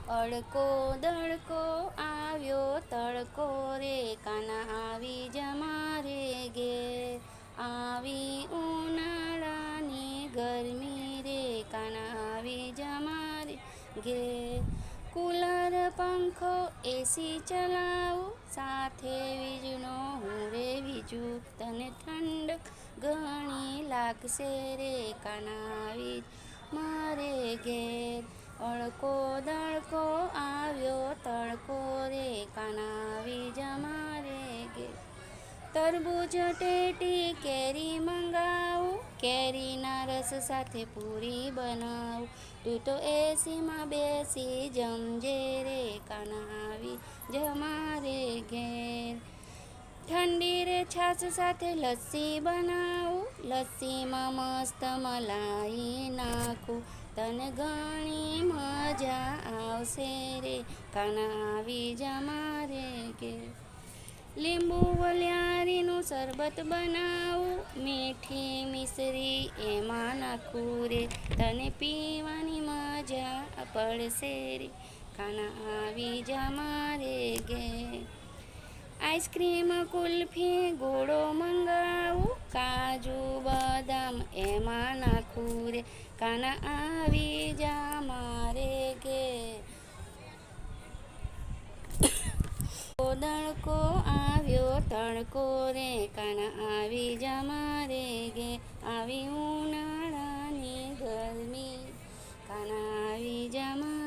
અડકો દડકો આવ્યો તડકો રે, કાના આવી જા મારે ઘેર. આવી ઉનાળાની ગરમી રે, કાના આવી જા મારે ઘેર. કુલર પંખો એસી ચલાવું, સાથે વીજળો હું રે વીજું. તને ઠંડક ઘણી લાગશે રે, કાના આવી મારે ઘેર. અડકો દડકો આવ્યો તડકો રે, કાના આવી જા મારે ઘેર. તરબૂચ ટેટી કેરી મંગાવું, કેરીના રસ સાથે પૂરી બનાવું. તું તો એસીમાં બેસી જમજે રે, કાના આવી જા મારે ઘેર. ઠંડી રે છાશ સાથે લસ્સી બનાવું, લસ્સીમાં મસ્ત મલાઈ નાખું. તને ઘણી મજા આવશે રે, કાના આવી જા મારે ઘેર. લીંબુ વલિયારીનું શરબત બનાવું, મીઠી મિશ્રી એમાં નાખું રે. તને પીવાની મજા પડશે રે, કાના આવી જા મારે ઘેર. આઈસ્ક્રીમ કુલ્ફી ગોળો મંગાવું, કાજુ બદામ એમાં નાખું રે. કાના આવી જા મારે ઘેર. દડકો આવ્યો તડકો રે, કાના આવી જા મારે ઘેર. આવી ઉનાળાની ગરમી, કાના આવી જા મારે